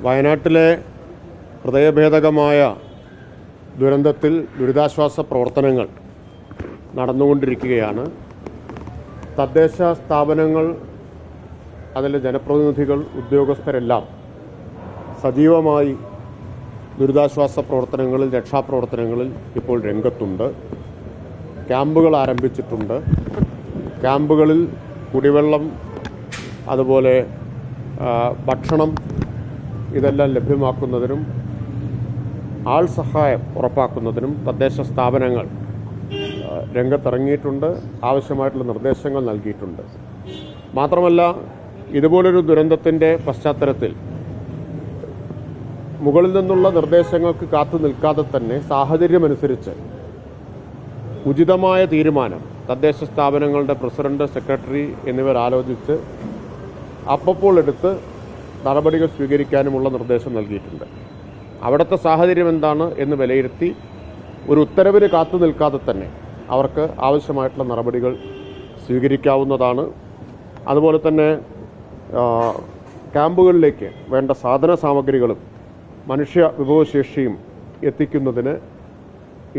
വയനാട്ടിലെ ഹൃദയഭേദകമായ ദുരന്തത്തിൽ ദുരിതാശ്വാസ പ്രവർത്തനങ്ങൾ നടന്നുകൊണ്ടിരിക്കുകയാണ്. തദ്ദേശ സ്ഥാപനങ്ങൾ, അതിലെ ജനപ്രതിനിധികൾ, ഉദ്യോഗസ്ഥരെല്ലാം സജീവമായി ദുരിതാശ്വാസ പ്രവർത്തനങ്ങളിൽ, രക്ഷാപ്രവർത്തനങ്ങളിൽ ഇപ്പോൾ രംഗത്തുണ്ട്. ക്യാമ്പുകൾ ആരംഭിച്ചിട്ടുണ്ട്. ക്യാമ്പുകളിൽ കുടിവെള്ളം, അതുപോലെ ഭക്ഷണം ഇതെല്ലാം ലഭ്യമാക്കുന്നതിനും ആൾ സഹായം ഉറപ്പാക്കുന്നതിനും തദ്ദേശ സ്ഥാപനങ്ങൾ രംഗത്തിറങ്ങിയിട്ടുണ്ട്. ആവശ്യമായിട്ടുള്ള നിർദ്ദേശങ്ങൾ നൽകിയിട്ടുണ്ട്. മാത്രമല്ല, ഇതുപോലൊരു ദുരന്തത്തിൻ്റെ പശ്ചാത്തലത്തിൽ മുകളിൽ നിന്നുള്ള നിർദ്ദേശങ്ങൾക്ക് കാത്തു നിൽക്കാതെ തന്നെ സാഹചര്യമനുസരിച്ച് ഉചിതമായ തീരുമാനം തദ്ദേശ സ്ഥാപനങ്ങളുടെ പ്രസിഡന്റ്, സെക്രട്ടറി എന്നിവർ ആലോചിച്ച് അപ്പോൾ എടുത്ത് നടപടികൾ സ്വീകരിക്കാനുമുള്ള നിർദ്ദേശം നൽകിയിട്ടുണ്ട്. അവിടുത്തെ സാഹചര്യം എന്താണ് എന്ന് വിലയിരുത്തി ഒരു ഉത്തരവിന് കാത്തു നിൽക്കാതെ തന്നെ അവർക്ക് ആവശ്യമായിട്ടുള്ള നടപടികൾ സ്വീകരിക്കാവുന്നതാണ്. അതുപോലെ തന്നെ ക്യാമ്പുകളിലേക്ക് വേണ്ട സാധന സാമഗ്രികളും മനുഷ്യ വിഭവശേഷിയും എത്തിക്കുന്നതിന്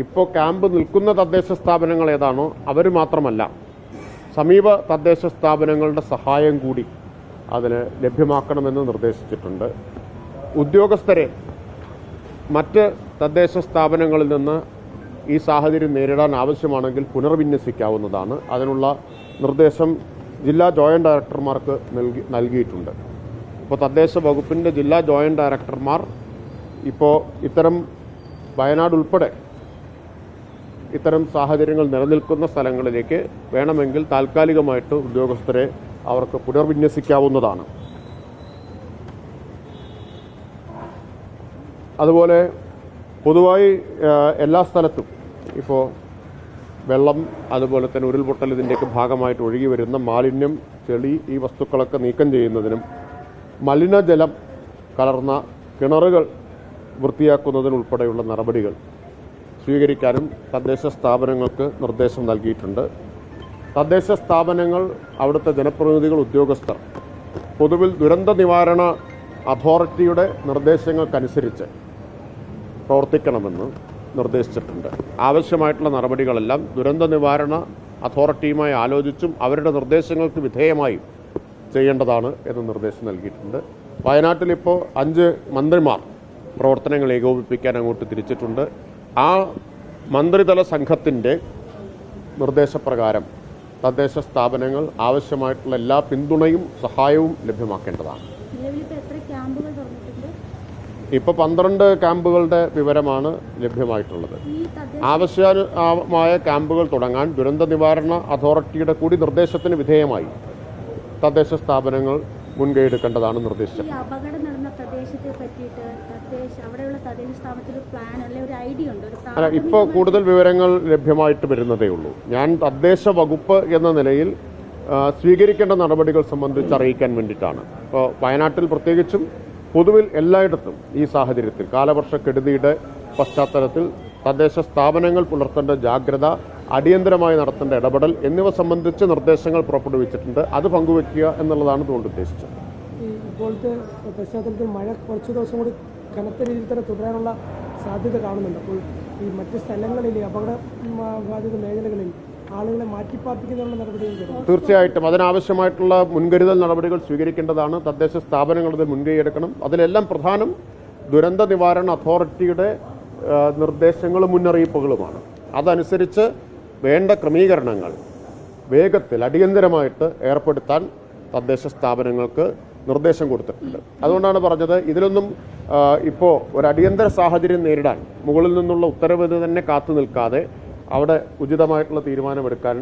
ഇപ്പോൾ ക്യാമ്പ് നിൽക്കുന്ന തദ്ദേശ സ്ഥാപനങ്ങൾ ഏതാണോ അവർ മാത്രമല്ല, സമീപ തദ്ദേശ സ്ഥാപനങ്ങളുടെ സഹായം കൂടി അതിന് ലഭ്യമാക്കണമെന്ന് നിർദ്ദേശിച്ചിട്ടുണ്ട്. ഉദ്യോഗസ്ഥരെ മറ്റ് തദ്ദേശ സ്ഥാപനങ്ങളിൽ നിന്ന് ഈ സാഹചര്യം നേരിടാൻ ആവശ്യമാണെങ്കിൽ പുനർവിന്യസിക്കാവുന്നതാണ്. അതിനുള്ള നിർദ്ദേശം ജില്ലാ ജോയിൻറ്റ് ഡയറക്ടർമാർക്ക് നൽകിയിട്ടുണ്ട്. ഇപ്പോൾ തദ്ദേശ വകുപ്പിൻ്റെ ജില്ലാ ജോയിൻറ്റ് ഡയറക്ടർമാർ ഇപ്പോൾ ഇത്തരം വയനാട് ഉൾപ്പെടെ ഇത്തരം സാഹചര്യങ്ങൾ നിലനിൽക്കുന്ന സ്ഥലങ്ങളിലേക്ക് വേണമെങ്കിൽ താൽക്കാലികമായിട്ട് ഉദ്യോഗസ്ഥരെ അവർക്ക് പുനർവിന്യസിക്കാവുന്നതാണ്. അതുപോലെ പൊതുവായി എല്ലാ സ്ഥലത്തും ഇപ്പോൾ വെള്ളം, അതുപോലെ തന്നെ ഉരുൾപൊട്ടൽ ഇതിൻ്റെയൊക്കെ ഭാഗമായിട്ട് ഒഴുകി വരുന്ന മാലിന്യം, ചെളി, ഈ വസ്തുക്കളൊക്കെ നീക്കം ചെയ്യുന്നതിനും മലിനജലം കലർന്ന കിണറുകൾ വൃത്തിയാക്കുന്നതിനുൾപ്പെടെയുള്ള നടപടികൾ സ്വീകരിക്കാനും തദ്ദേശ സ്ഥാപനങ്ങൾക്ക് നിർദ്ദേശം നൽകിയിട്ടുണ്ട്. തദ്ദേശ സ്ഥാപനങ്ങൾ, അവിടുത്തെ ജനപ്രതിനിധികൾ, ഉദ്യോഗസ്ഥർ പൊതുവിൽ ദുരന്ത നിവാരണ അതോറിറ്റിയുടെ നിർദ്ദേശങ്ങൾക്കനുസരിച്ച് പ്രവർത്തിക്കണമെന്ന് നിർദ്ദേശിച്ചിട്ടുണ്ട്. ആവശ്യമായിട്ടുള്ള നടപടികളെല്ലാം ദുരന്ത നിവാരണ അതോറിറ്റിയുമായി ആലോചിച്ചും അവരുടെ നിർദ്ദേശങ്ങൾക്ക് വിധേയമായും ചെയ്യേണ്ടതാണ് എന്ന് നിർദ്ദേശം നൽകിയിട്ടുണ്ട്. വയനാട്ടിലിപ്പോൾ 5 മന്ത്രിമാർ പ്രവർത്തനങ്ങൾ ഏകോപിപ്പിക്കാൻ അങ്ങോട്ട് തിരിച്ചിട്ടുണ്ട്. ആ മന്ത്രിതല സംഘത്തിൻ്റെ നിർദ്ദേശപ്രകാരം തദ്ദേശ സ്ഥാപനങ്ങൾ ആവശ്യമായിട്ടുള്ള എല്ലാ പിന്തുണയും സഹായവും ലഭ്യമാക്കേണ്ടതാണ്. ഇപ്പോൾ 12 ക്യാമ്പുകളുടെ വിവരമാണ് ലഭ്യമായിട്ടുള്ളത്. ആവശ്യമായ ക്യാമ്പുകൾ തുടങ്ങാൻ ദുരന്ത നിവാരണ അതോറിറ്റിയുടെ കൂടി നിർദ്ദേശത്തിന് വിധേയമായി തദ്ദേശ സ്ഥാപനങ്ങൾ മുൻകൈ എടുക്കേണ്ടതാണ് നിർദ്ദേശിച്ചത്. അല്ല, ഇപ്പോൾ കൂടുതൽ വിവരങ്ങൾ ലഭ്യമായിട്ട് വരുന്നതേ ഉള്ളൂ. ഞാൻ തദ്ദേശ വകുപ്പ് എന്ന നിലയിൽ സ്വീകരിക്കേണ്ട നടപടികൾ സംബന്ധിച്ച് അറിയിക്കാൻ വേണ്ടിയിട്ടാണ്. ഇപ്പോൾ വയനാട്ടിൽ പ്രത്യേകിച്ചും പൊതുവിൽ എല്ലായിടത്തും ഈ സാഹചര്യത്തിൽ കാലവർഷക്കെടുതിയുടെ പശ്ചാത്തലത്തിൽ തദ്ദേശ സ്ഥാപനങ്ങൾ പുലർത്തേണ്ട ജാഗ്രത, അടിയന്തരമായി നടത്തേണ്ട ഇടപെടൽ എന്നിവ സംബന്ധിച്ച് നിർദ്ദേശങ്ങൾ പുറപ്പെടുവിച്ചിട്ടുണ്ട്. അത് പങ്കുവയ്ക്കുക എന്നുള്ളതാണ് ഇതുകൊണ്ട് ഉദ്ദേശിച്ചത്. ഇപ്പോഴത്തെ പശ്ചാത്തലത്തിൽ മഴ കുറച്ച് ദിവസം കൂടി കനത്ത രീതിയിൽ തന്നെ തുടരാനുള്ള സാധ്യത കാണുന്നുണ്ട്. അപ്പോൾ ഈ മറ്റ് സ്ഥലങ്ങളിൽ, അപകട ബാധിത മേഖലകളിൽ ആളുകളെ മാറ്റിപ്പാർപ്പിക്കുന്നതിനുള്ള നടപടികൾ തീർച്ചയായിട്ടും അതിനാവശ്യമായിട്ടുള്ള മുൻകരുതൽ നടപടികൾ സ്വീകരിക്കേണ്ടതാണ്. തദ്ദേശ സ്ഥാപനങ്ങളുടെ മുൻകൈയെടുക്കണം. അതിലെല്ലാം പ്രധാനം ദുരന്ത നിവാരണ അതോറിറ്റിയുടെ നിർദ്ദേശങ്ങളും മുന്നറിയിപ്പുകളുമാണ്. അതനുസരിച്ച് വേണ്ട ക്രമീകരണങ്ങൾ വേഗത്തിൽ അടിയന്തരമായിട്ട് ഏർപ്പെടുത്താൻ തദ്ദേശ സ്ഥാപനങ്ങൾക്ക് നിർദ്ദേശം കൊടുത്തിട്ടുണ്ട്. അതുകൊണ്ടാണ് പറഞ്ഞത്, ഇതിലൊന്നും ഇപ്പോൾ ഒരു അടിയന്തര സാഹചര്യം നേരിടാൻ മുകളിൽ നിന്നുള്ള ഉത്തരവ് തന്നെ കാത്തു നിൽക്കാതെ അവിടെ ഉചിതമായിട്ടുള്ള തീരുമാനമെടുക്കാൻ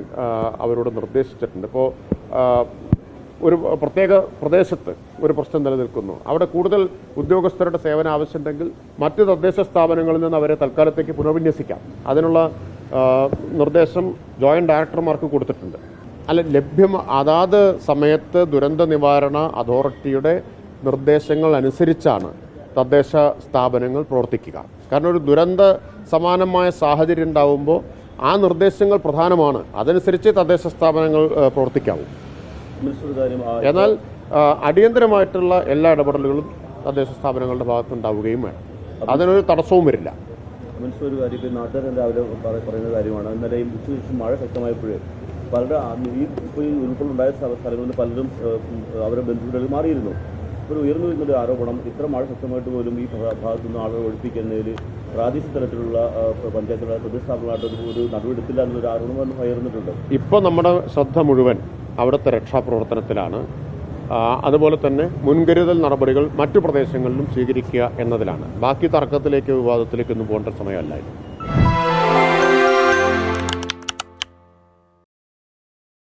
അവരോട് നിർദ്ദേശിച്ചിട്ടുണ്ട്. ഇപ്പോൾ ഒരു പ്രത്യേക പ്രദേശത്ത് ഒരു പ്രശ്നം നിലനിൽക്കുന്നു, അവിടെ കൂടുതൽ ഉദ്യോഗസ്ഥരുടെ സേവനം ആവശ്യമുണ്ടെങ്കിൽ മറ്റ് തദ്ദേശ സ്ഥാപനങ്ങളിൽ നിന്ന് അവരെ തൽക്കാലത്തേക്ക് പുനർവിന്യസിക്കാം. അതിനുള്ള നിർദ്ദേശം ജോയിൻറ്റ് ഡയറക്ടർമാർക്ക് കൊടുത്തിട്ടുണ്ട്. അതാത് സമയത്ത് ദുരന്ത നിവാരണ അതോറിറ്റിയുടെ നിർദ്ദേശങ്ങൾ അനുസരിച്ചാണ് തദ്ദേശ സ്ഥാപനങ്ങൾ പ്രവർത്തിക്കുക. കാരണം ഒരു ദുരന്ത സമാനമായ സാഹചര്യം ഉണ്ടാകുമ്പോൾ ആ നിർദ്ദേശങ്ങൾ പ്രധാനമാണ്. അതനുസരിച്ച് തദ്ദേശ സ്ഥാപനങ്ങൾ പ്രവർത്തിക്കാവൂ. എന്നാൽ അടിയന്തരമായിട്ടുള്ള എല്ലാ ഇടപെടലുകളും തദ്ദേശ സ്ഥാപനങ്ങളുടെ ഭാഗത്തുണ്ടാവുകയും വേണം. അതിനൊരു തടസ്സവും വരില്ല. മനസ്സിൽ ഒരു കാര്യം ഇപ്പോൾ നാട്ടുകാരൻ രാവിലെ പറയുന്ന കാര്യമാണ്. ഇന്നലെ ഉച്ചതിരിച്ച് മഴ ശക്തമായപ്പോൾ പലരുടെ ഇപ്പോൾ ഈ ഉരുൾപൊള്ളുണ്ടായ സ്ഥലങ്ങളിൽ പലരും അവരുടെ ബന്ധുക്കളിൽ മാറിയിരുന്നു. ഒരു ഉയർന്നു വരുന്നൊരു ആരോപണം, ഇത്ര മഴ ശക്തമായിട്ട് പോലും ഈ ഭാഗത്തുനിന്ന് ആളുകൾ ഒഴിപ്പിക്കുന്നതിൽ പ്രാദേശിക തലത്തിലുള്ള പഞ്ചായത്തുകളുടെ പ്രതിസ്ഥാപനമായിട്ട് ഒരു നടപടിയെടുത്തില്ല എന്നൊരു ആരോപണം ഉയർന്നിട്ടുണ്ട്. ഇപ്പോൾ നമ്മുടെ ശ്രദ്ധ മുഴുവൻ അവിടുത്തെ രക്ഷാപ്രവർത്തനത്തിലാണ്. അതുപോലെ തന്നെ മുൻകരുതൽ നടപടികൾ മറ്റു പ്രദേശങ്ങളിലും സ്വീകരിക്കുക എന്നതിലാണ്. ബാക്കി തർക്കത്തിലേക്ക് വിവാദത്തിലേക്കൊന്നും പോകേണ്ട സമയമല്ല ഇത്.